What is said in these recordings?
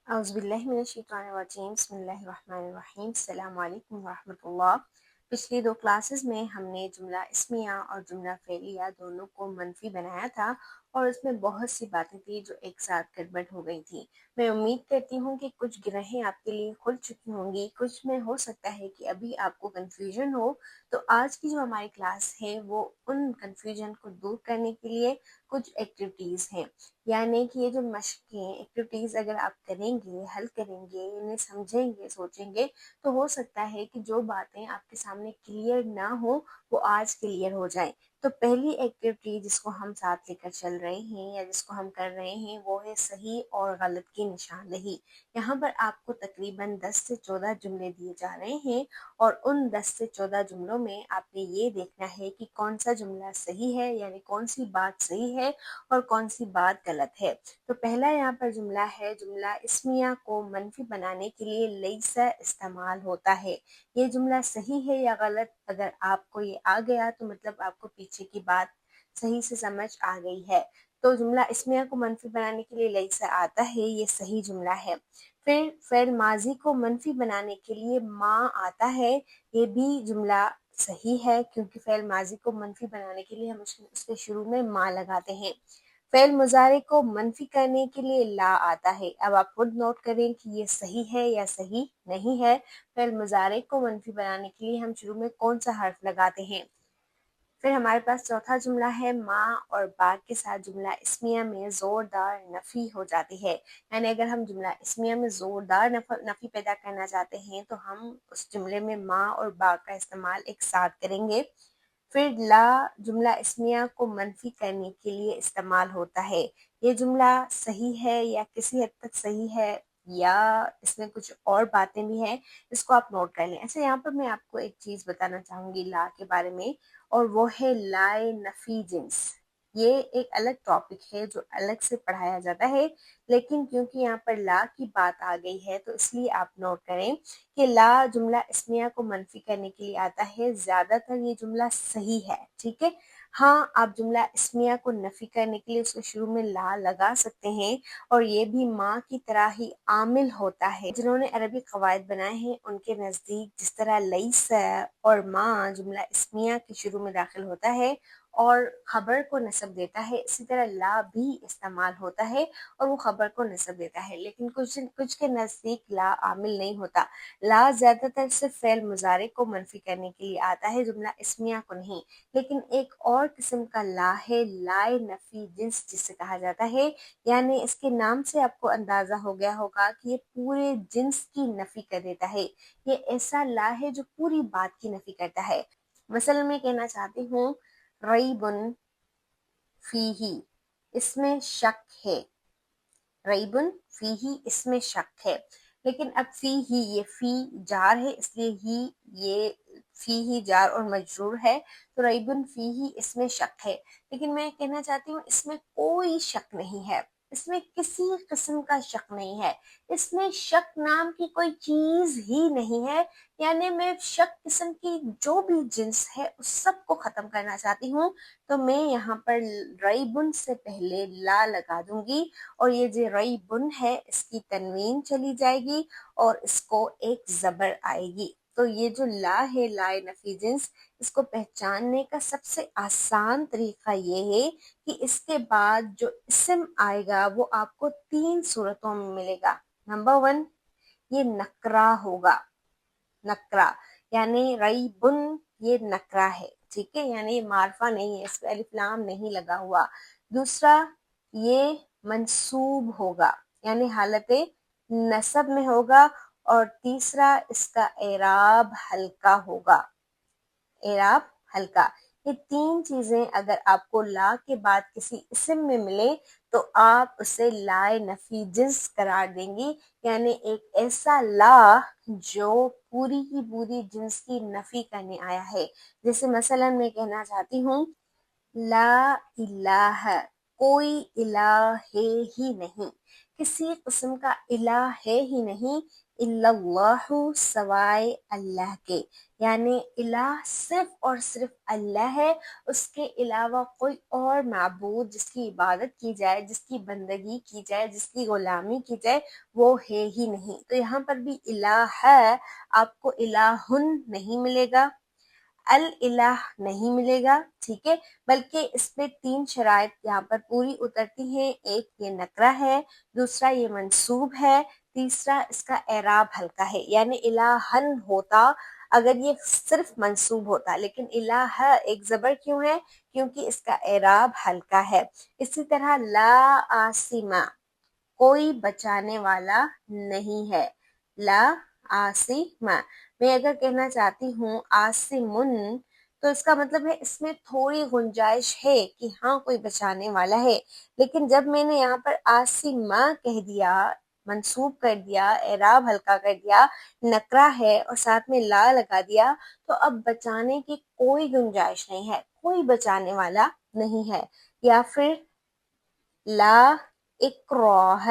اعوذ باللہ من الشیطان الرجیم بسم اللہ الرحمن الرحیم السلام علیکم ورحمۃ اللہ۔ پچھلی دو کلاسز میں ہم نے جملہ اسمیہ اور جملہ فعلیہ دونوں کو منفی بنایا تھا اور اس میں بہت سی باتیں تھیں جو ایک ساتھ گڑبڑ ہو گئی تھیں۔ میں امید کرتی ہوں کہ کچھ گرہیں آپ کے لیے کھل چکی ہوں گی، کچھ میں ہو سکتا ہے کہ ابھی آپ کو کنفیوژن ہو۔ تو آج کی جو ہماری کلاس ہے وہ ان کنفیوژن کو دور کرنے کے لیے کچھ ایکٹیویٹیز ہیں، یعنی کہ یہ جو مشقیں ایکٹیویٹیز اگر آپ کریں گے، حل کریں گے، انہیں سمجھیں گے، سوچیں گے، تو ہو سکتا ہے کہ جو باتیں آپ کے سامنے کلیئر نہ ہو وہ آج کلیئر ہو جائیں۔ تو پہلی ایکٹیویٹی جس کو ہم ساتھ لے کر چل رہے ہیں یا جس کو ہم کر رہے ہیں وہ ہے صحیح اور غلط کی نشاندہی۔ یہاں پر آپ کو تقریباً 10 سے 14 جملے دیے جا رہے ہیں اور ان 10 سے 14 جملوں میں آپ نے یہ دیکھنا ہے کہ کون سا جملہ صحیح ہے، یعنی کون سی بات صحیح ہے اور کون سی بات غلط ہے۔ تو پہلا یہاں پر جملہ ہے، جملہ اسمیہ کو منفی بنانے کے لیے لیسا استعمال ہوتا ہے۔ یہ جملہ صحیح ہے یا غلط اگر آپ کو یہ آ گیا تو مطلب آپ کو پیچھے کی بات صحیح سے سمجھ آ گئی ہے۔ تو جملہ اسمیہ کو منفی بنانے کے لیے لیسا آتا ہے، یہ صحیح جملہ ہے۔ پھر فعل ماضی کو منفی بنانے کے لیے ما آتا ہے، یہ بھی جملہ صحیح ہے کیونکہ فعل ماضی کو منفی بنانے کے لیے ہم اس کے شروع میں ما لگاتے ہیں۔ فعل مضارع کو منفی کرنے کے لیے لا آتا ہے۔ اب آپ خود نوٹ کریں کہ یہ صحیح ہے یا صحیح نہیں ہے۔ فعل مضارع کو منفی بنانے کے لیے ہم شروع میں کون سا حرف لگاتے ہیں۔ پھر ہمارے پاس چوتھا جملہ ہے، ما اور با کے ساتھ جملہ اسمیہ میں زوردار نفی ہو جاتی ہے، یعنی اگر ہم جملہ اسمیہ میں زوردار نفی پیدا کرنا چاہتے ہیں تو ہم اس جملے میں ما اور با کا استعمال ایک ساتھ کریں گے۔ پھر لا جملہ اسمیہ کو منفی کرنے کے لیے استعمال ہوتا ہے۔ یہ جملہ صحیح ہے یا کسی حد تک صحیح ہے یا اس میں کچھ اور باتیں بھی ہیں، اس کو آپ نوٹ کر لیں۔ ایسے یہاں پر میں آپ کو ایک چیز بتانا چاہوں گی لا کے بارے میں، اور وہ ہے لائے نفی جنس۔ یہ ایک الگ ٹاپک ہے جو الگ سے پڑھایا جاتا ہے، لیکن کیونکہ یہاں پر لا کی بات آ گئی ہے تو اس لیے آپ نوٹ کریں کہ لا جملہ اسمیہ کو منفی کرنے کے لیے آتا ہے۔ زیادہ تر یہ جملہ صحیح ہے، ٹھیک ہے۔ ہاں، آپ جملہ اسمیہ کو نفی کرنے کے لیے اس کے شروع میں لا لگا سکتے ہیں اور یہ بھی ما کی طرح ہی عامل ہوتا ہے۔ جنہوں نے عربی قواعد بنائے ہیں ان کے نزدیک جس طرح لیس اور ما جملہ اسمیہ کے شروع میں داخل ہوتا ہے اور خبر کو نصب دیتا ہے، اسی طرح لا بھی استعمال ہوتا ہے اور وہ خبر کو نصب دیتا ہے، لیکن کچھ کے نزدیک لا عامل نہیں ہوتا۔ لا زیادہ تر صرف فعل مضارع کو منفی کرنے کے لیے آتا ہے، جملہ اسمیہ کو نہیں۔ لیکن ایک اور قسم کا لا ہے لائے نفی جنس، جسے کہا جاتا ہے، یعنی اس کے نام سے آپ کو اندازہ ہو گیا ہوگا کہ یہ پورے جنس کی نفی کر دیتا ہے۔ یہ ایسا لا ہے جو پوری بات کی نفی کرتا ہے۔ مثلا میں کہنا چاہتی ہوں ریبن فیہی، اس میں شک ہے، ریبن فیہی اس میں شک ہے، لیکن اب فی ہی، یہ فی جار ہے اس لیے ہی یہ فی ہی جار اور مجرور ہے، تو ریبن فی ہی اس میں شک ہے، لیکن میں کہنا چاہتی ہوں اس میں کوئی شک نہیں ہے، اس میں کسی قسم کا شک نہیں ہے، اس میں شک نام کی کوئی چیز ہی نہیں ہے، یعنی میں شک قسم کی جو بھی جنس ہے اس سب کو ختم کرنا چاہتی ہوں، تو میں یہاں پر ریبن سے پہلے لا لگا دوں گی اور یہ جو ریبن ہے اس کی تنوین چلی جائے گی اور اس کو ایک زبر آئے گی۔ تو یہ جو لا ہے لائے نفی جنس، اس کو پہچاننے کا سب سے آسان طریقہ یہ ہے کہ اس کے بعد جو اسم آئے گا وہ آپ کو 3 صورتوں میں ملے گا۔ نمبر 1، یہ نکرہ ہوگا، نکرہ یعنی ریبن یہ نکرہ ہے، ٹھیک ہے، یعنی یہ معرفہ نہیں ہے، اس پہ الف لام نہیں لگا ہوا۔ دوسرا، یہ منصوب ہوگا یعنی حالت نصب میں ہوگا، اور تیسرا اس کا اعراب ہلکا ہوگا، اعراب ہلکا۔ یہ 3 چیزیں اگر آپ کو لا کے بعد کسی اسم میں ملے تو آپ اسے لائے نفی جنس قرار دیں گی، یعنی ایک ایسا لا جو پوری کی پوری جنس کی نفی کرنے آیا ہے۔ جیسے مثلا میں کہنا چاہتی ہوں لا الہ، کوئی الہ ہے ہی نہیں، کسی قسم کا الہ ہے ہی نہیں الا اللہ، سوائے اللہ کے، یعنی الہ صرف اور صرف اللہ ہے، اس کے علاوہ کوئی اور معبود جس کی عبادت کی جائے، جس کی بندگی کی جائے، جس کی غلامی کی جائے، وہ ہے ہی نہیں۔ تو یہاں پر بھی الہ ہے، آپ کو الہن نہیں ملے گا، الہ نہیں ملے گا، ٹھیک ہے، بلکہ اس میں 3 شرائط یہاں پر پوری اترتی ہیں۔ ایک یہ نکرہ ہے، دوسرا یہ منصوب ہے، تیسرا اس کا اعراب ہلکا ہے، یعنی الہن ہوتا اگر یہ صرف منصوب ہوتا، لیکن الہ ایک زبر کیوں ہے؟ کیونکہ اس کا اعراب ہلکا ہے۔ اسی طرح لا عاصمہ، کوئی بچانے والا نہیں ہے، لا عاصمہ۔ میں اگر کہنا چاہتی ہوں عاصمن، تو اس کا مطلب ہے اس میں تھوڑی گنجائش ہے کہ ہاں کوئی بچانے والا ہے، لیکن جب میں نے یہاں پر عاصمہ کہہ دیا، منصوب کر دیا، اعراب ہلکا کر دیا، نکرہ ہے اور ساتھ میں لا لگا دیا، تو اب بچانے کی کوئی گنجائش نہیں ہے، کوئی بچانے والا نہیں ہے۔ یا پھر لا اکراہ،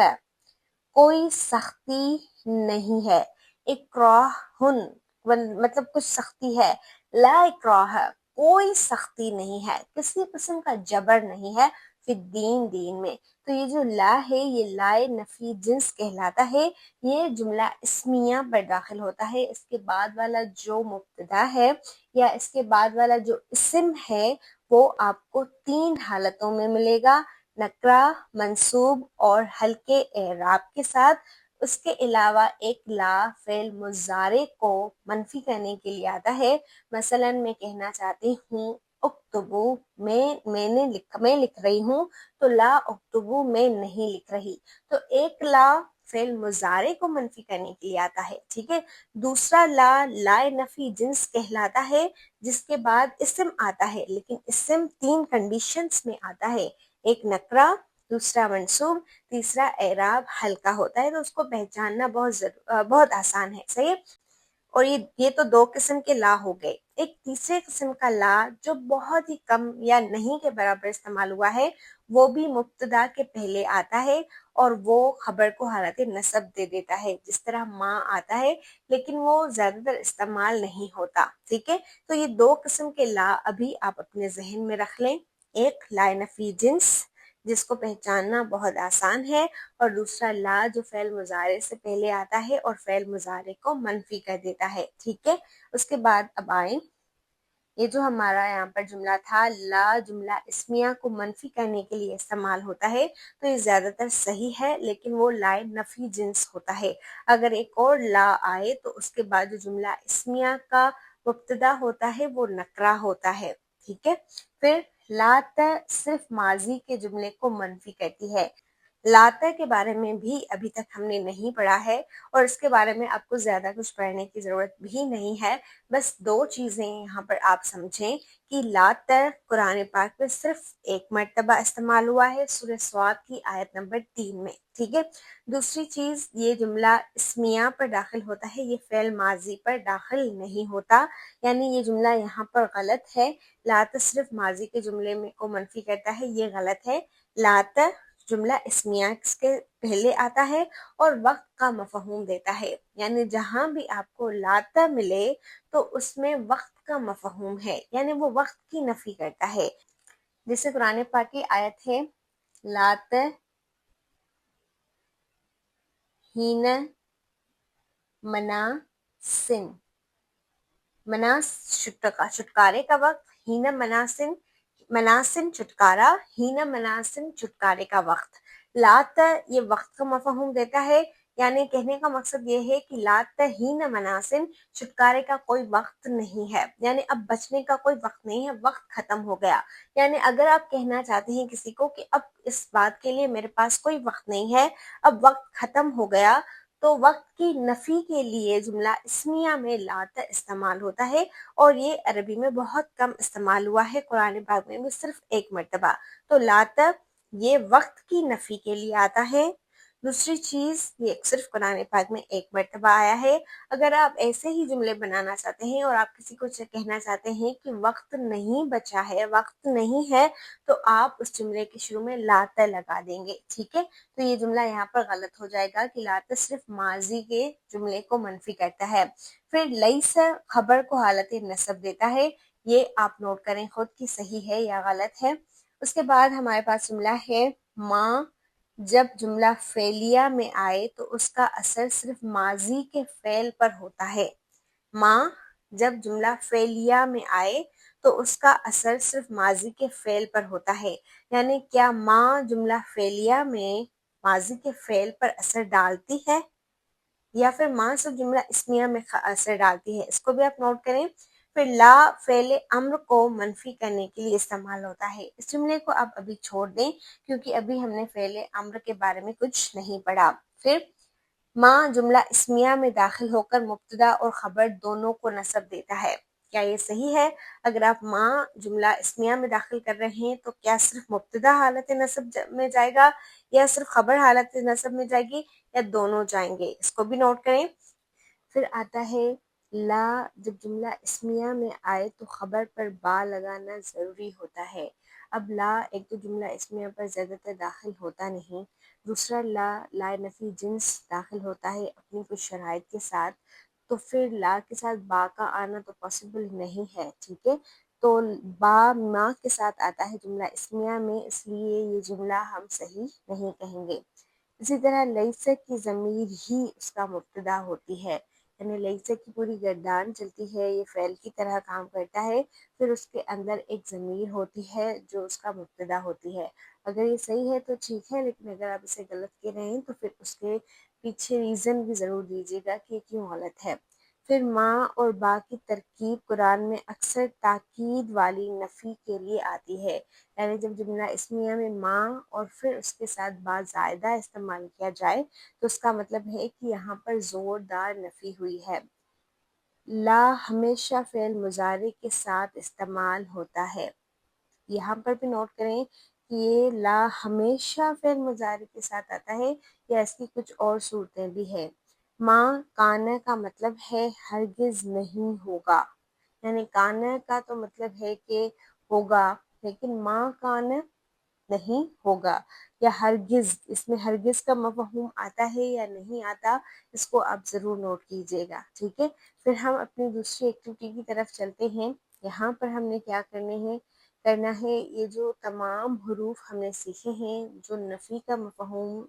کوئی سختی نہیں ہے، اکراہن مطلب کچھ سختی ہے، لا اکراہ کوئی سختی نہیں ہے، کسی قسم کا جبر نہیں ہے، فی الدین دین میں۔ تو یہ جو لا ہے یہ لائے نفی جنس کہلاتا ہے، یہ جملہ اسمیہ پر داخل ہوتا ہے۔ اس کے بعد والا جو مبتدا ہے یا اس کے بعد والا جو اسم ہے وہ آپ کو 3 حالتوں میں ملے گا، نکرہ، منصوب اور ہلکے اعراب کے ساتھ۔ اس کے علاوہ ایک لا فعل مضارع کو منفی کرنے کے لیے آتا ہے، مثلا میں کہنا چاہتی ہوں اکتبو، میں لکھ رہی ہوں، تو لا اکتبو میں نہیں لکھ رہی، تو ایک لا فعل مضارع کو منفی کرنے کے لیے آتا ہے، ٹھیک ہے۔ دوسرا لا لائے نفی جنس کہلاتا ہے، جس کے بعد اسم آتا ہے، لیکن اسم 3 کنڈیشنز میں آتا ہے، ایک نکرہ، دوسرا منصوب، تیسرا اعراب ہلکا ہوتا ہے، تو اس کو پہچاننا بہت آسان ہے، صحیح ہے۔ اور یہ تو 2 قسم کے لا ہو گئے۔ ایک تیسرے قسم کا لا جو بہت ہی کم یا نہیں کے برابر استعمال ہوا ہے، وہ بھی مبتدا کے پہلے آتا ہے اور وہ خبر کو حالت نصب دے دیتا ہے، جس طرح ماں آتا ہے، لیکن وہ زیادہ تر استعمال نہیں ہوتا، ٹھیک ہے۔ تو یہ 2 قسم کے لا ابھی آپ اپنے ذہن میں رکھ لیں، ایک لا نفی جنس جس کو پہچاننا بہت آسان ہے، اور دوسرا لا جو فعل مضارع سے پہلے آتا ہے اور فعل مضارع کو منفی کر دیتا ہے، ٹھیک ہے۔ اس کے بعد اب آئیں، یہ جو ہمارا یہاں پر جملہ تھا، لا جملہ اسمیہ کو منفی کرنے کے لیے استعمال ہوتا ہے، تو یہ زیادہ تر صحیح ہے، لیکن وہ لائے نفی جنس ہوتا ہے۔ اگر ایک اور لا آئے تو اس کے بعد جو جملہ اسمیہ کا مبتدا ہوتا ہے وہ نکرہ ہوتا ہے، ٹھیک ہے۔ پھر لات صرف ماضی کے جملے کو منفی کرتی ہے۔ لاتا کے بارے میں بھی ابھی تک ہم نے نہیں پڑھا ہے، اور اس کے بارے میں آپ کو زیادہ کچھ پڑھنے کی ضرورت بھی نہیں ہے، بس 2 چیزیں یہاں پر آپ سمجھیں کہ لات قرآن پاک میں صرف 1 مرتبہ استعمال ہوا ہے، سورہ صاد کی آیت نمبر 3 میں، ٹھیک ہے۔ دوسری چیز، یہ جملہ اسمیہ پر داخل ہوتا ہے، یہ فعل ماضی پر داخل نہیں ہوتا، یعنی یہ جملہ یہاں پر غلط ہے، لات صرف ماضی کے جملے میں کو منفی کرتا ہے، یہ غلط ہے۔ لات جملہ اسمیہ کے پہلے آتا ہے اور وقت کا مفہوم دیتا ہے، یعنی جہاں بھی آپ کو لاتا ملے تو اس میں وقت کا مفہوم ہے، یعنی وہ وقت کی نفی کرتا ہے، جیسے قرآن پاک کی آیت ہے لات ہین مناسن، چھٹکارے کا وقت، ہین مناسن چھٹکارا، ہین مناسن چھٹکارے کا وقت۔ لات یہ وقت کا مفہوم دیتا ہے، یعنی کہنے کا مقصد یہ ہے کہ لات ہین مناسن، چھٹکارے کا کوئی وقت نہیں ہے، یعنی اب بچنے کا کوئی وقت نہیں ہے، وقت ختم ہو گیا۔ یعنی اگر آپ کہنا چاہتے ہیں کسی کو کہ اب اس بات کے لیے میرے پاس کوئی وقت نہیں ہے، اب وقت ختم ہو گیا، تو وقت کی نفی کے لیے جملہ اسمیہ میں لات استعمال ہوتا ہے، اور یہ عربی میں بہت کم استعمال ہوا ہے، قرآن پاک میں بھی صرف 1 مرتبہ۔ تو لات یہ وقت کی نفی کے لیے آتا ہے، دوسری چیز یہ صرف قرآن پاک میں ایک مرتبہ آیا ہے۔ اگر آپ ایسے ہی جملے بنانا چاہتے ہیں اور آپ کسی کو کہنا چاہتے ہیں کہ وقت نہیں بچا ہے، وقت نہیں ہے، تو آپ اس جملے کے شروع میں لا لگا دیں گے، ٹھیک ہے؟ تو یہ جملہ یہاں پر غلط ہو جائے گا کہ لا صرف ماضی کے جملے کو منفی کرتا ہے۔ پھر لیس خبر کو حالت نصب دیتا ہے، یہ آپ نوٹ کریں خود کہ صحیح ہے یا غلط ہے۔ اس کے بعد ہمارے پاس جملہ ہے ماں جب جملہ فعلیہ میں آئے تو اس کا اثر صرف ماضی کے فعل پر ہوتا ہے۔ ماں جب جملہ فعلیہ میں آئے تو اس کا اثر صرف ماضی کے فعل پر ہوتا ہے، یعنی کیا ماں جملہ فعلیہ میں ماضی کے فعل پر اثر ڈالتی ہے یا پھر ماں صرف جملہ اسمیہ میں اثر ڈالتی ہے، اس کو بھی آپ نوٹ کریں۔ پھر لا فعل امر کو منفی کرنے کے لیے استعمال ہوتا ہے۔ اس جملے کو آپ ابھی چھوڑ دیں کیونکہ ابھی ہم نے فعل امر کے بارے میں کچھ نہیں پڑھا۔ پھر ماں جملہ اسمیہ میں داخل ہو کر مبتدا اور خبر دونوں کو نصب دیتا ہے، کیا یہ صحیح ہے؟ اگر آپ ماں جملہ اسمیہ میں داخل کر رہے ہیں تو کیا صرف مبتدا حالت نصب میں جائے گا یا صرف خبر حالت نصب میں جائے گی یا دونوں جائیں گے؟ اس کو بھی نوٹ کریں۔ پھر آتا ہے لا جب جملہ اسمیہ میں آئے تو خبر پر با لگانا ضروری ہوتا ہے۔ اب لا ایک تو جملہ اسمیہ پر زیادہ تر داخل ہوتا نہیں، دوسرا لا نفی جنس داخل ہوتا ہے اپنی کچھ شرائط کے ساتھ، تو پھر لا کے ساتھ با کا آنا تو پاسبل نہیں ہے، ٹھیک ہے؟ تو با ما کے ساتھ آتا ہے جملہ اسمیہ میں، اس لیے یہ جملہ ہم صحیح نہیں کہیں گے۔ اسی طرح لیسا کی ضمیر ہی اس کا مبتدا ہوتی ہے، یعنی لیسا کی پوری گردان چلتی ہے، یہ فعل کی طرح کام کرتا ہے، پھر اس کے اندر ایک ضمیر ہوتی ہے جو اس کا مبتدا ہوتی ہے۔ اگر یہ صحیح ہے تو ٹھیک ہے، لیکن اگر آپ اسے غلط کہہ رہے ہیں تو پھر اس کے پیچھے ریزن بھی ضرور دیجیے گا کہ کیوں غلط ہے۔ پھر ماں اور با کی ترکیب قرآن میں اکثر تاکید والی نفی کے لیے آتی ہے، یعنی جب جملہ اسمیہ میں ماں اور پھر اس کے ساتھ با زائدہ استعمال کیا جائے تو اس کا مطلب ہے کہ یہاں پر زوردار نفی ہوئی ہے۔ لا ہمیشہ فعل مضارع کے ساتھ استعمال ہوتا ہے، یہاں پر بھی نوٹ کریں کہ یہ لا ہمیشہ فعل مضارع کے ساتھ آتا ہے یا اس کی کچھ اور صورتیں بھی ہیں۔ ماں کانا کا مطلب ہے ہرگز نہیں ہوگا، یعنی کانا کا تو مطلب ہے کہ ہوگا، لیکن ماں کانا نہیں ہوگا یا ہرگز، اس میں ہرگز کا مفہوم آتا ہے یا نہیں آتا، اس کو آپ ضرور نوٹ کیجیے گا، ٹھیک ہے؟ پھر ہم اپنی دوسری ایکٹیویٹی کی طرف چلتے ہیں۔ یہاں پر ہم نے کیا کرنا ہے، یہ جو تمام حروف ہم نے سیکھے ہیں جو نفی کا مفہوم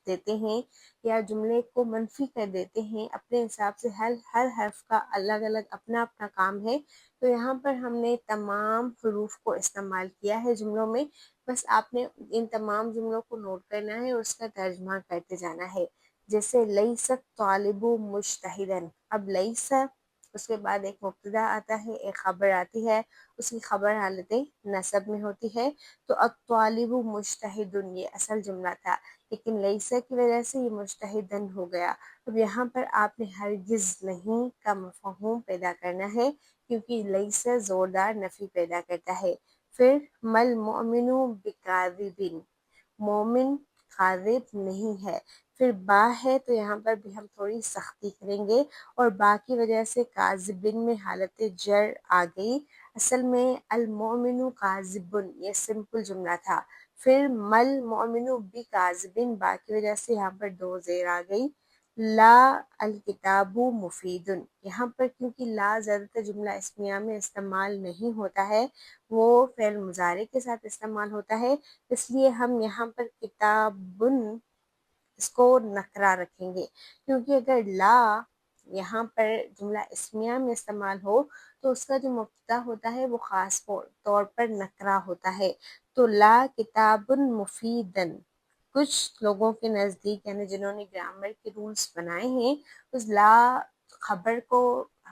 دیتے ہیں یا جملے کو منفی کر دیتے ہیں، اپنے حساب سے ہر حرف کا الگ الگ اپنا اپنا کام ہے، تو یہاں پر ہم نے تمام حروف کو استعمال کیا ہے جملوں میں، بس آپ نے ان تمام جملوں کو نوٹ کرنا ہے اور اس کا ترجمہ کرتے جانا ہے۔ جیسے لیس الطالب مجتہداً، اب لیس اس کے بعد ایک مبتدا آتا ہے، ایک خبر آتی ہے، اس کی خبر حالت نصب میں ہوتی ہے، تو الطالب مجتہد یہ اصل جملہ تھا، لیکن لیسا کی وجہ سے یہ مجتہدن ہو گیا۔ اب یہاں پر آپ نے ہرگز نہیں کا مفہوم پیدا کرنا ہے کیونکہ لیسا زوردار نفی پیدا کرتا ہے۔ پھر مل مؤمن بکاذب، مومن کاذب نہیں ہے۔ پھر با ہے تو یہاں پر بھی ہم تھوڑی سختی کریں گے اور با کی وجہ سے کاذبن میں حالت جر آ گئی، اصل میں المؤمن کاذب یہ سمپل جملہ تھا۔ پھر مل مؤمن بکاذبن، با کی وجہ سے یہاں پر دو زیر آ گئی۔ لا الکتاب مفید، یہاں پر کیونکہ لا زیادہ تر جملہ اسمیہ میں استعمال نہیں ہوتا ہے، وہ فعل مضارع کے ساتھ استعمال ہوتا ہے، اس لیے ہم یہاں پر کتابن اس کو نکرہ رکھیں گے، کیونکہ اگر لا یہاں پر جملہ اسمیہ میں استعمال ہو تو اس کا جو مبتدا ہوتا ہے وہ خاص طور پر نکرہ ہوتا ہے، تو لا کتابن مفیدن کچھ لوگوں کے نزدیک، یعنی جنہوں نے گرامر کے رولز بنائے ہیں، اس لا خبر کو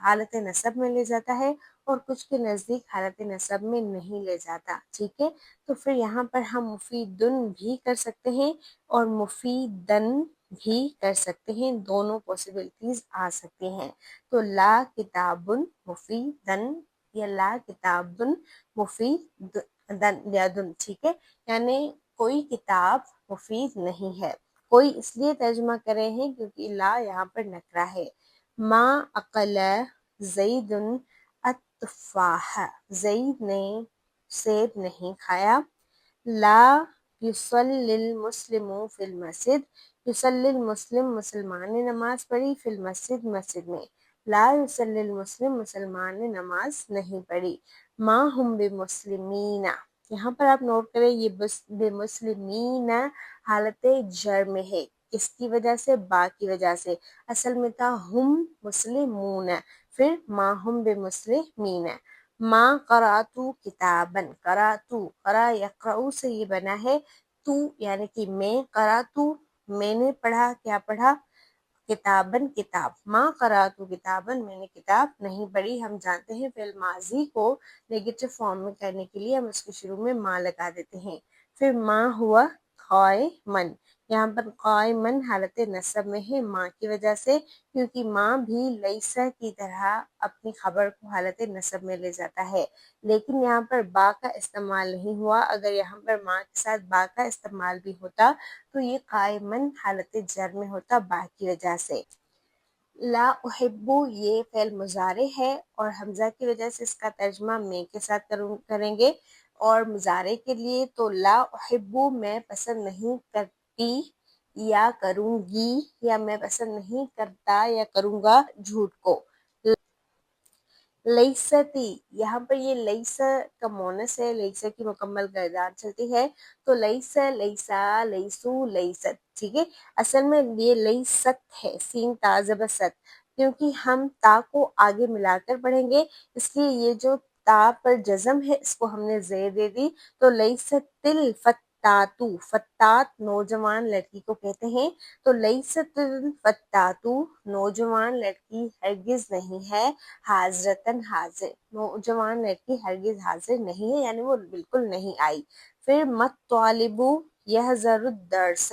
حالت نصب میں لے جاتا ہے اور کچھ کے نزدیک حالت نصب میں نہیں لے جاتا، ٹھیک ہے؟ تو پھر یہاں پر ہم مفیدن بھی کر سکتے ہیں اور مفیدن بھی کر سکتے ہیں، دونوں پاسبلٹیز آ سکتی ہیں۔ تو لا کتابن مفیدن یا لا کتابن مفیدن، ٹھیک ہے؟ یعنی کوئی کتاب مفید نہیں ہے، کوئی اس لیے ترجمہ کر رہے ہیں کیونکہ لا یہاں پر نکرہ ہے. ما اکل زید التفاح، زید نے سیب نہیں کھایا. لا یصلی المسلم فی المسجد، یصلی المسلم مسلمان نے نماز پڑھی، فی المسجد مسجد میں. لا یصلی المسلم مسلمان نے نماز نہیں پڑھی. ما ہم بمسلمین، یہاں پر آپ نوٹ کریں یہ بمسلمین حالت جر میں ہے. کس کی وجہ سے؟ با کی وجہ سے. اصل میں تھا ہم مسلمون، پھر ما ہم بمسلمین. ما قرأتو کتابن، قرأتو قرأ یقرأ سے یہ بنا ہے تو یعنی کہ میں، قرأتو میں نے پڑھا، کیا پڑھا؟ کتابن کتاب. ما قرأتو کتابن میں نے کتاب نہیں پڑھی. ہم جانتے ہیں فعل ماضی کو نیگیٹو فارم میں کرنے کے لیے ہم اس کے شروع میں ما لگا دیتے ہیں. پھر ما ہوا قائمن، یہاں پر قائمن حالت نصب میں ہے ما کی وجہ سے، کیونکہ ما بھی لیسا کی طرح اپنی خبر کو حالت نصب میں لے جاتا ہے، لیکن یہاں پر با کا استعمال نہیں ہوا. اگر یہاں پر ما کے ساتھ با کا استعمال بھی ہوتا تو یہ قائمن حالت جر میں ہوتا با کی وجہ سے. لا احبو یہ فعل مضارع ہے اور حمزہ کی وجہ سے اس کا ترجمہ میں کے ساتھ کریں گے. اور مضارع کے لیے تو لا احبو میں پسند نہیں کرتی یا کروں گی، یا میں پسند نہیں کرتا یا کروں گا جھوٹ کو. لیستی، یہاں پر یہ لیسا کا مونس ہے، لیسا کی مکمل گردان چلتی ہے تو لیسا لیسا لیسو لیست، ٹھیک ہے. اصل میں یہ لیست ہے، سین تا زبر ست، کیونکہ ہم تا کو آگے ملا کر پڑھیں گے اس لیے یہ جو تا پر جزم ہے اس کو ہم نے زیر دے دی. تو لیست الفتاتو، فتات نوجوان لڑکی کو کہتے ہیں، تو لیست الفتاتو نوجوان لڑکی ہرگز نہیں ہے، حاضرتن حاضر، نوجوان لڑکی ہرگز حاضر نہیں ہے یعنی وہ بالکل نہیں آئی. پھر مت طالبو یحضر الدرس،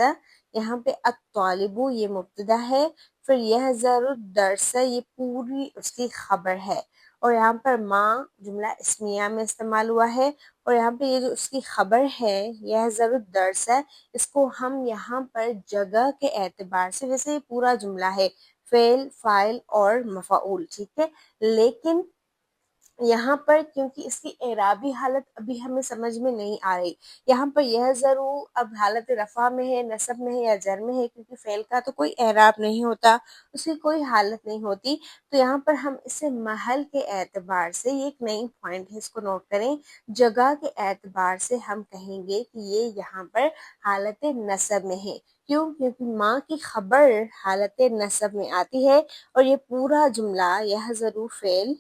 یہاں پہ الطالبو یہ مبتدا ہے، پھر یحضر الدرس یہ پوری اس کی خبر ہے. اور یہاں پر ما جملہ اسمیہ میں استعمال ہوا ہے، اور یہاں پہ یہ جو اس کی خبر ہے یحضر الدرس ہے، اس کو ہم یہاں پر جگہ کے اعتبار سے، ویسے یہ پورا جملہ ہے فعل فاعل اور مفعول، ٹھیک ہے، لیکن یہاں پر کیونکہ اس کی اعرابی حالت ابھی ہمیں سمجھ میں نہیں آ رہی، یہاں پر یہ ضرور اب حالت رفع میں ہے، نصب میں ہے یا جر میں ہے، کیونکہ فعل کا تو کوئی اعراب نہیں ہوتا، اس کی کوئی حالت نہیں ہوتی، تو یہاں پر ہم اسے محل کے اعتبار سے، یہ ایک نئی پوائنٹ ہے اس کو نوٹ کریں، جگہ کے اعتبار سے ہم کہیں گے کہ یہ یہاں پر حالت نصب میں ہے. کیوں؟ کیونکہ ماں کی خبر حالت نصب میں آتی ہے اور یہ پورا جملہ یہ ضرور فعل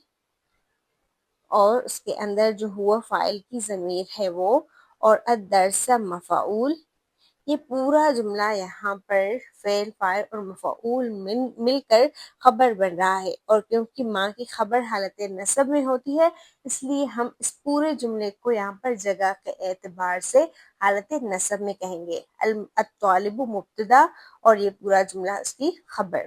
اور اس کے اندر جو ہوا فاعل کی ضمیر ہے وہ، اور الدرس مفعول، یہ پورا جملہ یہاں پر فعل فاعل اور مفعول مل کر خبر بن رہا ہے. اور کیونکہ ماں کی خبر حالت نصب میں ہوتی ہے اس لیے ہم اس پورے جملے کو یہاں پر جگہ کے اعتبار سے حالت نصب میں کہیں گے. الطالب مبتدا اور یہ پورا جملہ اس کی خبر.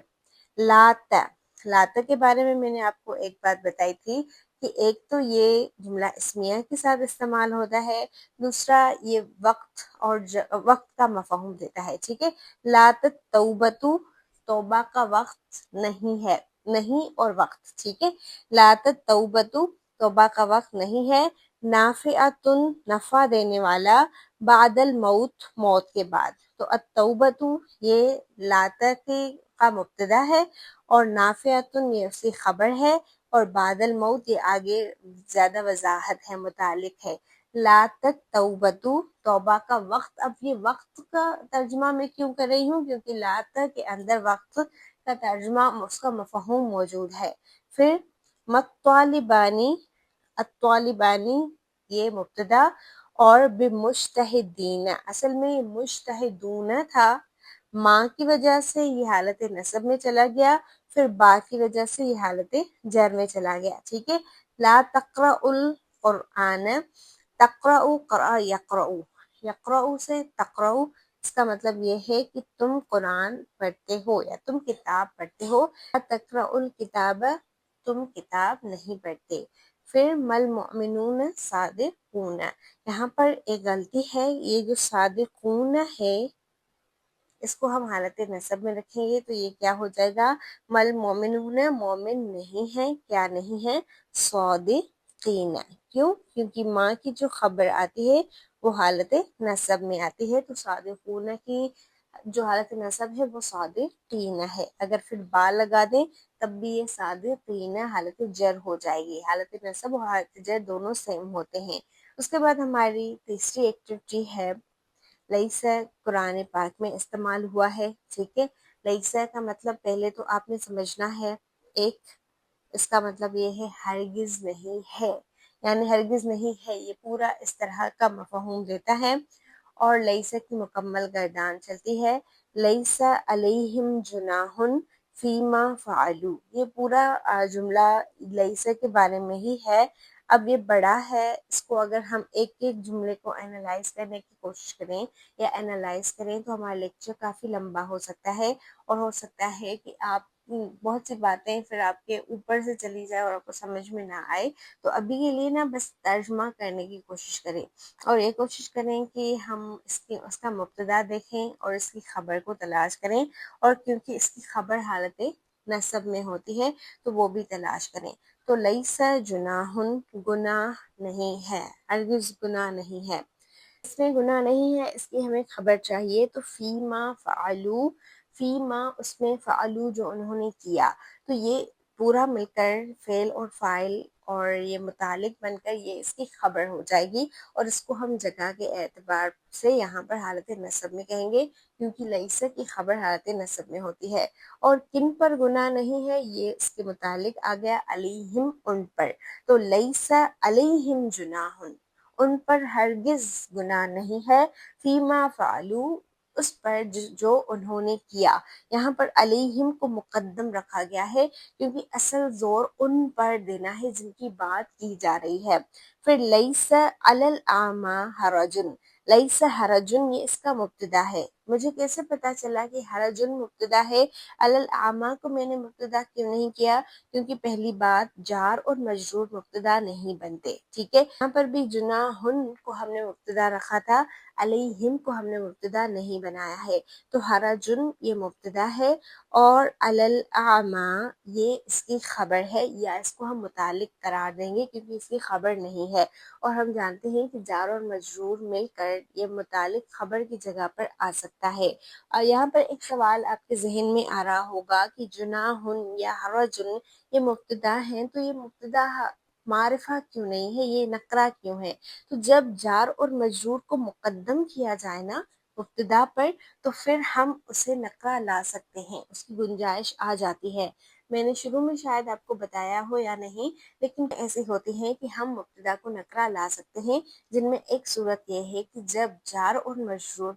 لاتا، لاتا کے بارے میں نے آپ کو ایک بات بتائی تھی کہ ایک تو یہ جملہ اسمیہ کے ساتھ استعمال ہوتا ہے، دوسرا یہ وقت اور وقت کا مفہوم دیتا ہے، ٹھیک ہے. لات توبتو، توبہ کا وقت نہیں ہے، نہیں اور وقت، ٹھیک ہے. لات توبتو توبہ کا وقت نہیں ہے. نافعتن نفع دینے والا، بعد الموت موت کے بعد. تو التوبتو یہ لاتا کا مبتدا ہے اور نافعتن یہ اس کی خبر ہے، اور بعد الموت یہ آگے زیادہ وضاحت ہے، متعلق ہے. لا توبتو توبہ کا وقت. اب یہ وقت کا ترجمہ میں کیوں کر رہی ہوں؟ کیونکہ لاتا کے اندر وقت کا ترجمہ اس کا مفہوم موجود ہے. پھر مطالبانی، الطالبانی یہ مبتدا، اور بمجتہدین، اصل میں یہ مجتہدون تھا، ماں کی وجہ سے یہ حالت نصب میں چلا گیا، پھر با کی وجہ سے یہ حالت جر میں چلا گیا، ٹھیک ہے. لا تقرأ القرآن، تقرأ قرأ یقرأ، یقرأ سے تقرأ، اس کا مطلب یہ ہے کہ تم قرآن پڑھتے ہو یا تم کتاب پڑھتے ہو. تقرأ الکتاب تم کتاب نہیں پڑھتے. پھر مل مؤمنون صادقون، یہاں پر ایک غلطی ہے، یہ جو صادقون ہے اس کو ہم حالت نصب میں رکھیں گے تو یہ کیا ہو جائے گا، مل مومنون، مومن نہیں ہے، کیا نہیں ہے، صادقین۔ کیوں؟ کیونکہ ماں کی جو خبر آتی ہے وہ حالت نصب میں آتی ہے، تو صادقون کی جو حالت نصب ہے وہ صادقین ہے۔ اگر پھر با لگا دیں تب بھی یہ صادقین حالت جر ہو جائے گی۔ حالت نصب اور حالت جر دونوں سیم ہوتے ہیں۔ اس کے بعد ہماری تیسری ایکٹیویٹی ہے لیسا، قرآن پاک میں استعمال ہوا ہے، ٹھیک ہے۔ لیسا کا مطلب پہلے تو آپ نے سمجھنا ہے، ایک اس کا مطلب یہ ہے ہرگز نہیں ہے، یعنی ہرگز نہیں ہے، یہ پورا اس طرح کا مفہوم دیتا ہے۔ اور لیسا کی مکمل گردان چلتی ہے لیسا علیہم جناح فیما فعلوا، یہ پورا جملہ لیسا کے بارے میں ہی ہے۔ اب یہ بڑا ہے، اس کو اگر ہم ایک ایک جملے کو اینالائز کرنے کی کوشش کریں یا اینالائز کریں تو ہمارا لیکچر کافی لمبا ہو سکتا ہے، اور ہو سکتا ہے کہ آپ بہت سی باتیں پھر آپ کے اوپر سے چلی جائے اور آپ کو سمجھ میں نہ آئے۔ تو ابھی کے لیے نا بس ترجمہ کرنے کی کوشش کریں، اور یہ کوشش کریں کہ ہم اس کا مبتدا دیکھیں اور اس کی خبر کو تلاش کریں، اور کیونکہ اس کی خبر حالت نصب میں ہوتی ہے تو وہ بھی تلاش کریں۔ تو لیسا جناح، گناہ نہیں ہے، ہرگز گناہ نہیں ہے، اس میں گناہ نہیں ہے، اس کی ہمیں خبر چاہیے۔ تو فیما فعلوا، فیما اس میں فعلوا جو انہوں نے کیا، تو یہ پورا مل کر فعل اور فاعل اور یہ متعلق بن کر یہ اس کی خبر ہو جائے گی، اور اس کو ہم جگہ کے اعتبار سے یہاں پر حالت نصب میں کہیں گے، کیونکہ لیسا کی خبر حالت نصب میں ہوتی ہے۔ اور کن پر گناہ نہیں ہے، یہ اس کے متعلق آ گیا علیہم، ان پر۔ تو لیسا علیہم جناح، ان پر ہرگز گناہ نہیں ہے، فیما فعلوا، اس پر جو انہوں نے کیا۔ یہاں پر علیہم کو مقدم رکھا گیا ہے کیونکہ اصل زور ان پر دینا ہے جن کی بات کی جا رہی ہے۔ پھر لیسا علی الاعمی حرجن، لیسا حرجن یہ اس کا مبتدا ہے۔ مجھے کیسے پتا چلا کہ حرجن مبتدا ہے؟ علی الاعمی کو میں نے مبتدا کیوں نہیں کیا؟ کیونکہ پہلی بات جار اور مجرور مبتدا نہیں بنتے، ٹھیک ہے۔ یہاں پر بھی جناحن کو ہم نے مبتدا رکھا تھا، علیہم کو ہم نے مبتدا نہیں بنایا ہے، تو حرجن یہ مبتدا ہے، اور علی الاعمی یہ اس کی خبر ہے، یا اس کو ہم متعلق قرار دیں گے کیونکہ اس کی خبر نہیں ہے، اور ہم جانتے ہیں کہ جار اور مجرور مل کر یہ متعلق خبر کی جگہ پر آ سکتا ہے۔ اور یہاں پر ایک سوال آپ کے ذہن میں آ رہا ہوگا کہ جناحن یا حرجن یہ مبتدا ہیں، تو یہ مبتدا معرفہ کیوں نہیں ہے، یہ نکرہ کیوں ہے؟ تو جب جار اور مجرور کو مقدم کیا جائے نا مبتدا پر تو پھر ہم اسے نکرہ لا سکتے ہیں، اس کی گنجائش آ جاتی ہے۔ میں نے شروع میں شاید آپ کو بتایا ہو یا نہیں، لیکن ایسی ہوتی ہیں کہ ہم مبتدا کو نکرہ لا سکتے ہیں، جن میں ایک صورت یہ ہے کہ جب جار اور مجرور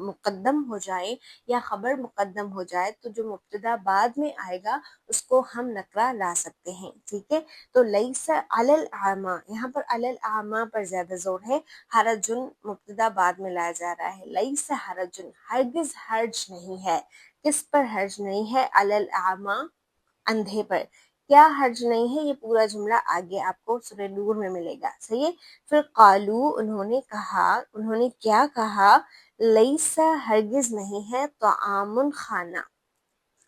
مقدم ہو جائے یا خبر مقدم ہو جائے تو جو مبتدا بعد میں آئے گا اس کو ہم نکرہ لا سکتے ہیں، ٹھیک ہے۔ تو لیسا علی الاعمی، یہاں پر علی الاعمی پر زیادہ زور ہے، حرجن مبتدا بعد میں لایا جا رہا ہے۔ لیسا حرجن، ہرگز حرج نہیں ہے، کس پر حرج نہیں ہے؟ علی الاعمی، اندھے پر۔ کیا حرج نہیں ہے؟ یہ پورا جملہ آگے آپ کو سورہ نور میں ملے گا، صحیح ہے۔ پھر قالو، انہوں نے کہا، انہوں نے کیا کہا؟ لیسا ہرگز نہیں ہے، طعام کھانا،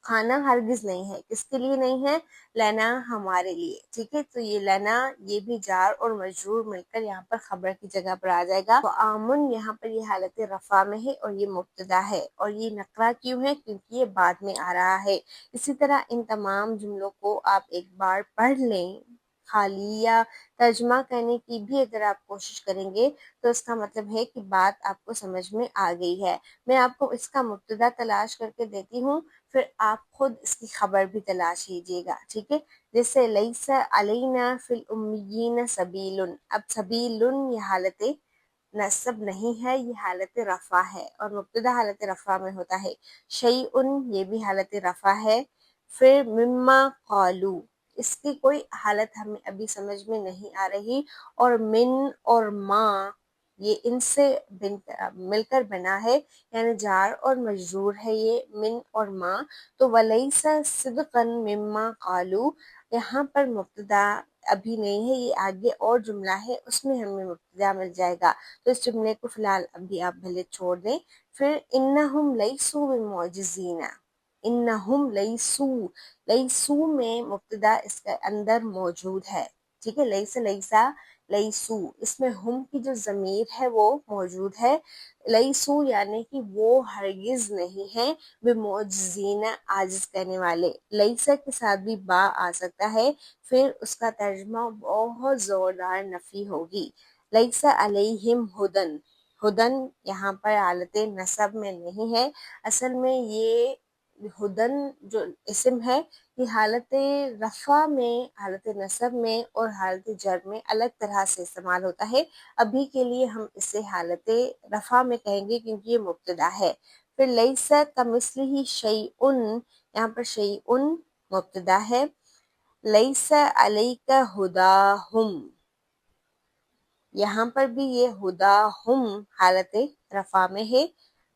کھانا ہرگز نہیں ہے، کس کے لیے نہیں ہے؟ لنا، ہمارے لیے، ٹھیک ہے۔ تو یہ لنا یہ بھی جار اور مجرور مل کر یہاں پر خبر کی جگہ پر آ جائے گا۔ تو آمن یہاں پر یہ حالت رفع میں ہے اور یہ مبتدا ہے، اور یہ نکرہ کیوں ہے؟ کیونکہ یہ بعد میں آ رہا ہے۔ اسی طرح ان تمام جملوں کو آپ ایک بار پڑھ لیں، خالی یا ترجمہ کرنے کی بھی اگر آپ کوشش کریں گے تو اس کا مطلب ہے کہ بات آپ کو سمجھ میں آ گئی ہے۔ میں آپ کو اس کا مبتدا تلاش کر کے دیتی ہوں، پھر آپ خود اس کی خبر بھی تلاش کیجیے گا، ٹھیک ہے۔ جیسے لیسا علینا فی الامیین سبیل، اب سبیل یہ حالت نصب نہیں ہے، یہ حالت رفع ہے، اور مبتدا حالت رفع میں ہوتا ہے۔ شیء یہ بھی حالت رفع ہے۔ پھر مما قالو، اس کی کوئی حالت ہمیں ابھی سمجھ میں نہیں آ رہی، اور من اور ما یہ ان سے مل کر بنا ہے، یعنی جار اور مجرور ہے یہ من اور ما۔ تو ولیسا صدقا مما قالو، یہاں پر مبتدا ابھی نہیں ہے، یہ آگے اور جملہ ہے، اس میں ہمیں مبتدا مل جائے گا، تو اس جملے کو فی الحال ابھی آپ بھلے چھوڑ دیں۔ پھر انہم لیسوا بمعجزین، انہم لیسو میں مبتدا اس کے اندر موجود ہے، ٹھیک ہے، لیسا لیسو، اس میں ہم کی جو ضمیر ہے وہ موجود ہے، لیسو یعنی کہ وہ ہرگز نہیں ہے، بمعجزین عاجز کرنے والے، لیسا کے ساتھ بھی با آ سکتا ہے، پھر اس کا ترجمہ بہت زوردار نفی ہوگی، لیسا علیہم ہدن، ہدن یہاں پر حالت نصب میں نہیں ہے، اصل میں یہ ہدن جو اسم ہے یہ حالت رفع میں، حالت نصب میں اور حالت جر میں الگ طرح سے استعمال ہوتا ہے، ابھی کے لیے ہم اسے حالت رفع میں کہیں گے کیونکہ یہ مبتدا ہے۔ پھر لیسا کمثلہ شیء، یہاں پر شیء مبتدا ہے، لیسا علیک ہداہم، یہاں پر بھی یہ ہداہم حالت رفع میں ہے۔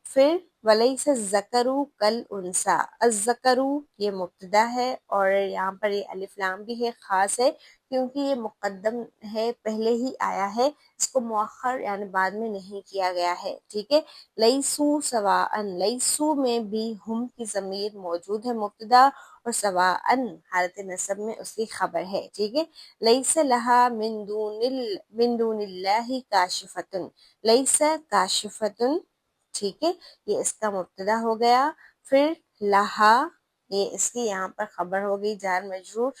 پھر ولیس الذکر کالانثی، الذکر یہ مبتدا ہے اور یہاں پر یہ الف لام بھی ہے، خاص ہے کیونکہ یہ مقدم ہے، پہلے ہی آیا ہے، اس کو مؤخر یعنی بعد میں نہیں کیا گیا ہے، ٹھیک ہے۔ لیسو سواء، لیسو میں بھی ہم کی ضمیر موجود ہے مبتدا، اور سواء حالت نصب میں اس کی خبر ہے، ٹھیک ہے۔ لیس لہا من دون اللہ کاشفۃ، لیس کاشفۃ، ٹھیک ہے، یہ اس کا مبتدا ہو گیا۔ پھر لہا، یہ اس کی یہاں پر خبر ہو گئی جار مجرور،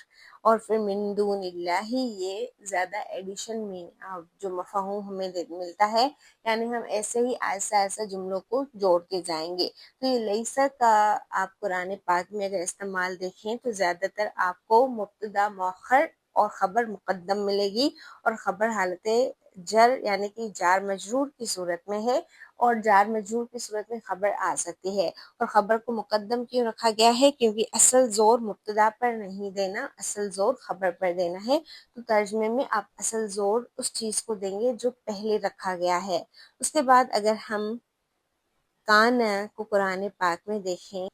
اور پھر من دون اللہ یہ زیادہ ایڈیشن میں جو مفہوم ہمیں ملتا ہے، یعنی ہم ایسے ہی ایسا ایسا جملوں کو جوڑ کے جائیں گے، تو یہ لیسا کا آپ قرآن پاک میں اگر استعمال دیکھیں تو زیادہ تر آپ کو مبتدا مؤخر اور خبر مقدم ملے گی، اور خبر حالت جر یعنی کہ جار مجرور کی صورت میں ہے، اور جار مجرور کی صورت میں خبر آ سکتی ہے، اور خبر کو مقدم کیوں رکھا گیا ہے کیونکہ اصل زور مبتدا پر نہیں دینا، اصل زور خبر پر دینا ہے، تو ترجمے میں آپ اصل زور اس چیز کو دیں گے جو پہلے رکھا گیا ہے۔ اس کے بعد اگر ہم کان کو قرآن پاک میں دیکھیں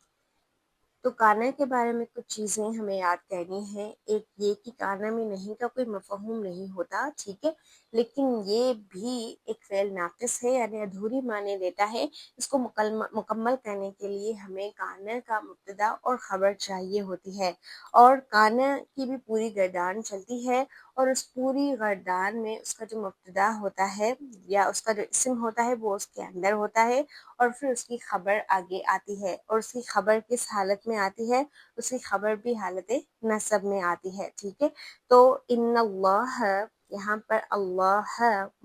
تو کانا کے بارے میں کچھ چیزیں ہمیں یاد کرنی ہیں۔ ایک یہ کہ کانا میں نہیں کا کوئی مفہوم نہیں ہوتا، ٹھیک ہے، لیکن یہ بھی ایک فعل ناقص ہے یعنی ادھوری معنی دیتا ہے، اس کو مکمل کرنے کے لیے ہمیں کانا کا مبتدا اور خبر چاہیے ہوتی ہے، اور کانا کی بھی پوری گردان چلتی ہے، اور اس پوری گردان میں اس کا جو مبتدا ہوتا ہے یا اس کا جو اسم ہوتا ہے وہ اس کے اندر ہوتا ہے، اور پھر اس کی خبر آگے آتی ہے، اور اس کی خبر کس حالت میں آتی ہے، اس کی خبر بھی حالت نصب میں آتی ہے، ٹھیک ہے۔ تو ان اللہ، یہاں پر اللہ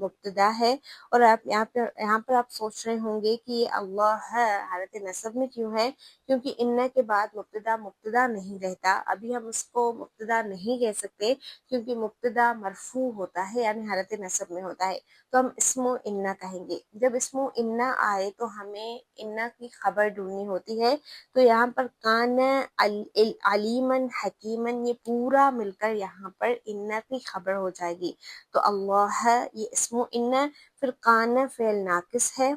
مبتدا ہے، اور آپ یہاں پر آپ سوچ رہے ہوں گے کہ یہ اللہ حالت نصب میں کیوں ہے، کیونکہ ان کے بعد مبتدا نہیں رہتا، ابھی ہم اس کو مبتدا نہیں کہہ سکتے کیونکہ مبتدا مرفوع ہوتا ہے یعنی حالت نصب میں ہوتا ہے، تو ہم اسم و انا کہیں گے، جب اسم و انا آئے تو ہمیں انا کی خبر ڈھونڈنی ہوتی ہے، تو یہاں پر کان علیمن حکیمن یہ پورا مل کر یہاں پر انا کی خبر ہو جائے گی، تو اللہ یہ اسم و انا، پھر کان فعل ناقص ہے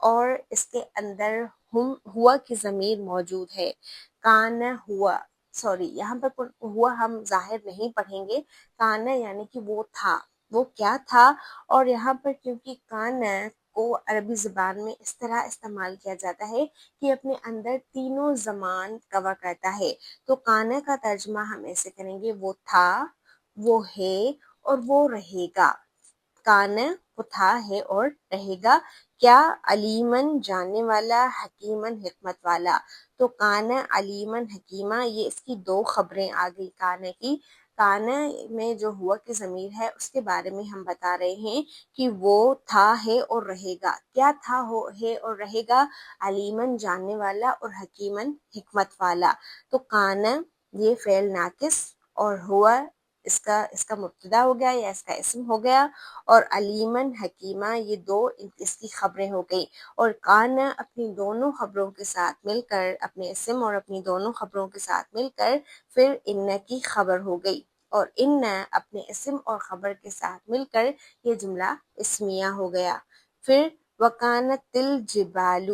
اور اس کے اندر ہوا کی ضمیر موجود ہے، کان ہوا، سوری یہاں پر ہوا ہم ظاہر نہیں پڑھیں گے، کان یعنی کہ وہ تھا، وہ کیا تھا، اور یہاں پر کیونکہ کان کو عربی زبان میں اس طرح استعمال کیا جاتا ہے کہ اپنے اندر تینوں زمان کور کرتا ہے، تو کانا کا ترجمہ ہم ایسے کریں گے، وہ تھا، وہ ہے اور وہ رہے گا، کانا وہ تھا، ہے اور رہے گا، کیا، علیمن جاننے والا، حکیمن حکمت والا، تو کانا علیمن حکیمہ، یہ اس کی دو خبریں آ گئی کانا کی، کانا میں جو ہوا کی ضمیر ہے اس کے بارے میں ہم بتا رہے ہیں کہ وہ تھا، ہے اور رہے گا، کیا تھا، ہے اور رہے گا، علیمن جاننے والا اور حکیمن حکمت والا، تو کانا یہ فعل ناقص اور ہوا اس کا مبتدا ہو گیا یا اس کا اسم ہو گیا، اور علیمن حکیمہ یہ دو اس کی خبریں ہو گئی، اور کانا اپنی دونوں خبروں کے ساتھ مل کر، اپنے اسم اور اپنی دونوں خبروں کے ساتھ مل کر پھر ان کی خبر ہو گئی، اور ان اپنے اسم اور خبر کے ساتھ مل کر یہ جملہ اسمیہ ہو گیا۔ پھر وکانت الجبال،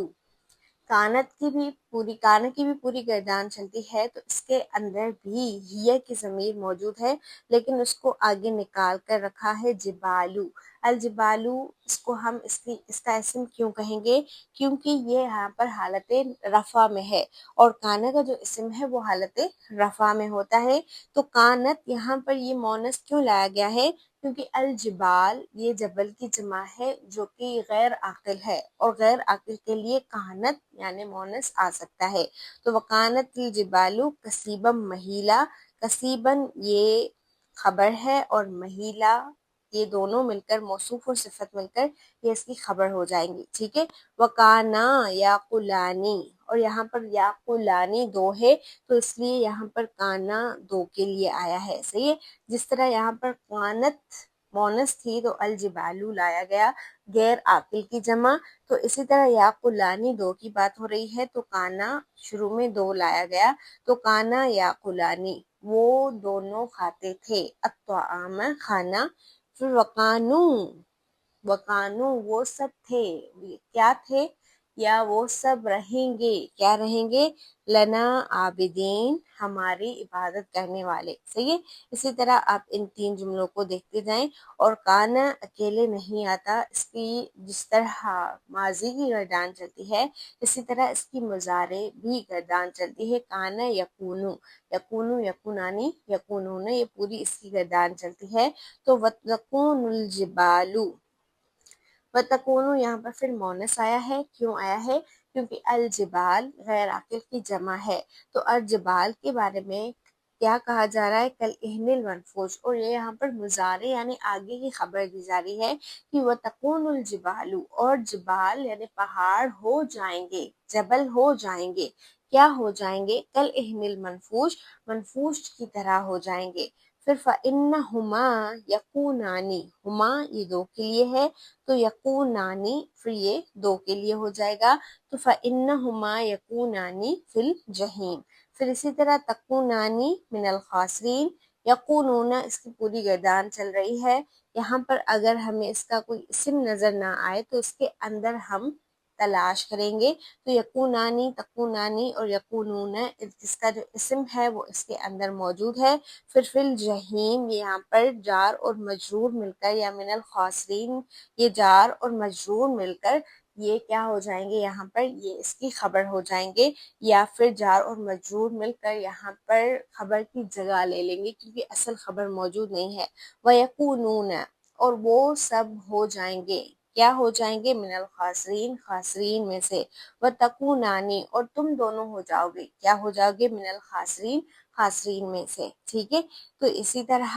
کانت کی بھی پوری گردان چلتی ہے، تو اس کے اندر بھی ہی کی ضمیر موجود ہے، لیکن اس کو آگے نکال کر رکھا ہے جبالو۔ الجبالو، اس کو ہم اس کا اسم کیوں کہیں گے؟ کیونکہ یہ یہاں پر حالت رفع میں ہے، اور کانا کا جو اسم ہے وہ حالت رفع میں ہوتا ہے۔ تو کانت یہاں پر یہ مونس کیوں لایا گیا ہے؟ کیونکہ الجبال یہ جبل کی جمع ہے جو کہ غیر عاقل ہے، اور غیر عاقل کے لیے کانت یعنی مونس آ سکتا ہے۔ تو وکانت الجبالو کثیبا مہیلا، کثیبا یہ خبر ہے، اور مہیلا یہ دونوں مل کر، موصوف اور صفت مل کر یہ اس کی خبر ہو جائیں گی، ٹھیک ہے۔ وکانا یاقلانی، اور یہاں پر یاقلانی دو ہے، تو اس لیے یہاں پر کانا دو کے لیے آیا ہے، صحیح ہے۔ جس طرح یہاں پر کانت مونس تھی تو الجبالو لایا گیا غیر عاقل کی جمع، تو اسی طرح یاقلانی دو کی بات ہو رہی ہے تو کانا شروع میں دو لایا گیا، تو کانا یاقلانی وہ دونوں کھاتے تھے، الطعام کھانا۔ پھر وکانو وہ سب تھے، کیا تھے؟ یا وہ سب رہیں گے، کیا رہیں گے؟ لنا عابدین، ہماری عبادت کرنے والے، صحیح ہے۔ اسی طرح آپ ان تین جملوں کو دیکھتے جائیں، اور کانا اکیلے نہیں آتا، اس کی جس طرح ماضی کی گردان چلتی ہے اسی طرح اس کی مضارع بھی گردان چلتی ہے، کانا یکونو، یکونو یکونانی یکونون، یہ پوری اس کی گردان چلتی ہے۔ تو وتکون الجبالو، وتکونو یہاں پر پھر مونس آیا ہے، کیوں آیا ہے؟ کیونکہ الجبال غیر عاقل کی جمع ہے، تو الجبال کے بارے میں کیا کہا جا رہا ہے؟ کل اہن المنفوش، اور یہ یہاں پر مضارع یعنی آگے کی خبر دی جا رہی ہے کہ وتکون الجبالو، اور جبال یعنی پہاڑ ہو جائیں گے، جبل ہو جائیں گے، کیا ہو جائیں گے؟ کل اہن المنفوش، منفوش کی طرح ہو جائیں گے۔ پھر فَإِنَّهُمَا يَكُونَانِ، ہما یہ دو کے لیے ہے، تو یکونانی پھر یہ دو کے لیے ہو جائے گا، تو فَإِنَّهُمَا يَكُونَانِ فِي الْجَحِيمِ۔ پھر اسی طرح تکونانی من الخاسرین، یقونون اس کی پوری گردان چل رہی ہے، یہاں پر اگر ہمیں اس کا کوئی اسم نظر نہ آئے تو اس کے اندر ہم تلاش کریں گے، تو یکونانی، تکونانی اور یکونون جس کا جو اسم ہے وہ اس کے اندر موجود ہے۔ پھر فی الجحیم، یہاں پر جار اور مجرور مل کر، یا من الخاسرین یہ جار اور مجرور مل کر یہ کیا ہو جائیں گے؟ یہاں پر یہ اس کی خبر ہو جائیں گے، یا پھر جار اور مجرور مل کر یہاں پر خبر کی جگہ لے لیں گے کیونکہ اصل خبر موجود نہیں ہے۔ وَيَكُونُونَ، اور وہ سب ہو جائیں گے، کیا ہو جائیں گے؟ من الخاسرین، خاسرین میں سے۔ وَتَكُونَانِ، اور تم دونوں ہو جاؤ گے، کیا ہو جاؤ گے؟ من الخاسرین، خاسرین میں سے، ٹھیک ہے۔ تو اسی طرح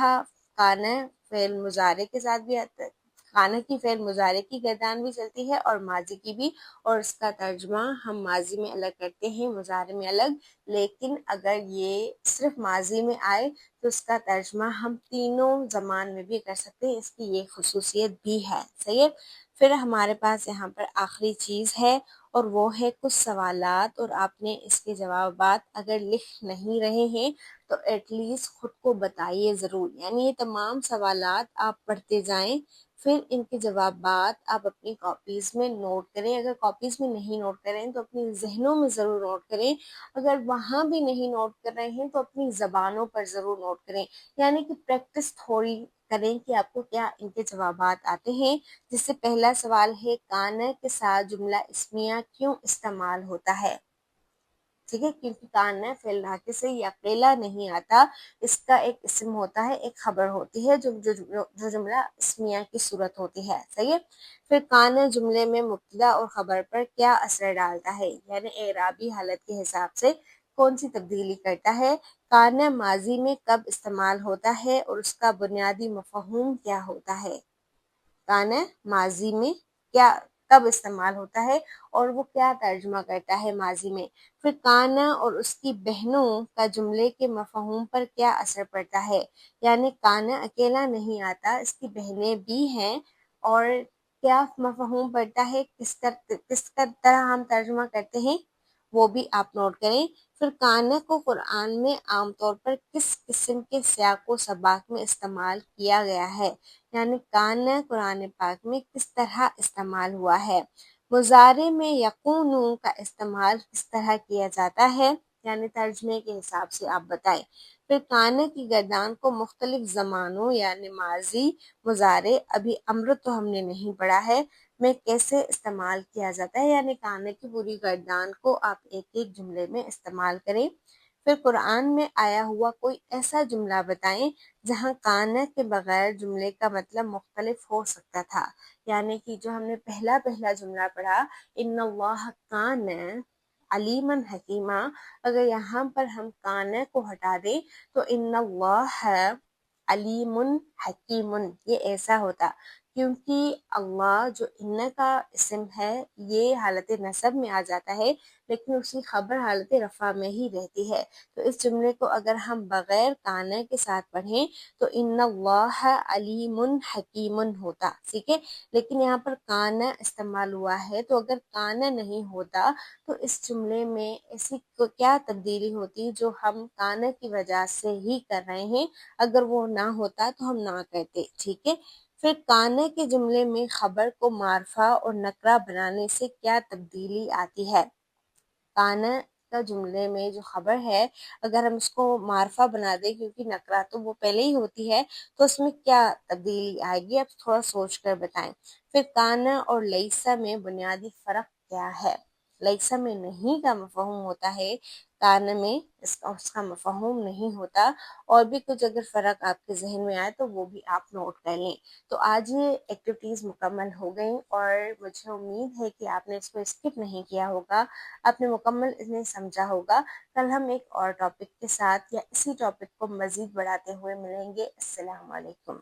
کانا فعل مضارع کے ساتھ بھی آتا ہے، کانا کی فعل مضارع کی گردان بھی چلتی ہے اور ماضی کی بھی، اور اس کا ترجمہ ہم ماضی میں الگ کرتے ہیں، مضارع میں الگ، لیکن اگر یہ صرف ماضی میں آئے تو اس کا ترجمہ ہم تینوں زمان میں بھی کر سکتے ہیں، اس کی یہ خصوصیت بھی ہے، صحیح ہے۔ پھر ہمارے پاس یہاں پر آخری چیز ہے، اور وہ ہے کچھ سوالات، اور آپ نے اس کے جوابات اگر لکھ نہیں رہے ہیں تو ایٹ لیسٹ خود کو بتائیے ضرور، یعنی یہ تمام سوالات آپ پڑھتے جائیں، پھر ان کے جوابات آپ اپنی کاپیز میں نوٹ کریں، اگر کاپیز میں نہیں نوٹ کریں تو اپنی ذہنوں میں ضرور نوٹ کریں، اگر وہاں بھی نہیں نوٹ کر رہے ہیں تو اپنی زبانوں پر ضرور نوٹ کریں، یعنی کہ پریکٹس تھوڑی کریں کہ آپ کو کیا ان کے جوابات آتے ہیں۔ جس سے پہلا سوال ہے، کانا کے ساتھ جملہ اسمیہ کیوں استعمال ہوتا ہے؟ ٹھیک ہے، کیونکہ کانا فعل ناقص سے یہ اکیلا نہیں آتا، اس کا ایک اسم ہوتا ہے، ایک خبر ہوتی ہے جو جملہ اسمیہ کی صورت ہوتی ہے، صحیح ہے۔ پھر کانا جملے میں مبتدا اور خبر پر کیا اثر ڈالتا ہے، یعنی اعرابی حالت کے حساب سے کون سی تبدیلی کرتا ہے؟ کانا ماضی میں کب استعمال ہوتا ہے اور اس کا بنیادی مفہوم کیا ہوتا ہے؟ کانا ماضی میں کیا کب استعمال ہوتا ہے اور وہ کیا ترجمہ کرتا ہے ماضی میں؟ پھر کانا اور اس کی بہنوں کا جملے کے مفہوم پر کیا اثر پڑتا ہے، یعنی کانا اکیلا نہیں آتا، اس کی بہنیں بھی ہیں، اور کیا مفہوم پڑتا ہے، کس کا طرح ہم ترجمہ کرتے ہیں وہ بھی آپ نوٹ کریں۔ پھر کانا کو قرآن میں عام طور پر کس قسم کے سیاق و سباق میں استعمال کیا گیا ہے، یعنی کانا قرآن پاک میں کس طرح استعمال ہوا ہے؟ مضارع میں یکونو کا استعمال کس طرح کیا جاتا ہے، یعنی ترجمے کے حساب سے آپ بتائیں۔ پھر کانے کی گردان کو مختلف زمانوں یعنی ماضی، مضارع، ابھی امر تو ہم نے نہیں پڑھا ہے، میں کیسے استعمال کیا جاتا ہے، یعنی کانے کی پوری گردان کو آپ ایک ایک جملے میں استعمال کریں۔ پھر قرآن میں آیا ہوا کوئی ایسا جملہ بتائیں جہاں کانے کے بغیر جملے کا مطلب مختلف ہو سکتا تھا، یعنی کہ جو ہم نے پہلا جملہ پڑھا ان اللہ کان علیمن حکیمہ، اگر یہاں پر ہم کانے کو ہٹا دیں تو ان اللہ علیم حکیم، یہ ایسا ہوتا، کیونکہ اللہ جو ان کا اسم ہے یہ حالت نصب میں آ جاتا ہے، لیکن اس کی خبر حالت رفع میں ہی رہتی ہے، تو اس جملے کو اگر ہم بغیر کانے کے ساتھ پڑھیں تو ان اللہ علیم حکیم ہوتا، ٹھیک ہے۔ لیکن یہاں پر کانا استعمال ہوا ہے، تو اگر کانا نہیں ہوتا تو اس جملے میں ایسی کیا تبدیلی ہوتی جو ہم کانا کی وجہ سے ہی کر رہے ہیں، اگر وہ نہ ہوتا تو ہم نہ کہتے، ٹھیک ہے۔ پھر کانے کے جملے میں خبر کو معرفہ اور نکرہ بنانے سے کیا تبدیلی آتی ہے؟ کانا کا جملے میں جو خبر ہے اگر ہم اس کو معرفہ بنا دیں، کیونکہ نکرہ تو وہ پہلے ہی ہوتی ہے، تو اس میں کیا تبدیلی آئے گی، اب تھوڑا سوچ کر بتائیں۔ پھر کانا اور لیسا میں بنیادی فرق کیا ہے؟ لیسا میں نہیں کا مفہوم ہوتا ہے، کانا میں اس کا مفہوم نہیں ہوتا، اور بھی کچھ اگر فرق آپ کے ذہن میں آئے تو وہ بھی آپ نوٹ کر لیں۔ تو آج یہ ایکٹیویٹیز مکمل ہو گئیں اور مجھے امید ہے کہ آپ نے اس کو اسکپ نہیں کیا ہوگا، آپ نے مکمل انہیں سمجھا ہوگا۔ کل ہم ایک اور ٹاپک کے ساتھ یا اسی ٹاپک کو مزید بڑھاتے ہوئے ملیں گے۔ السلام علیکم۔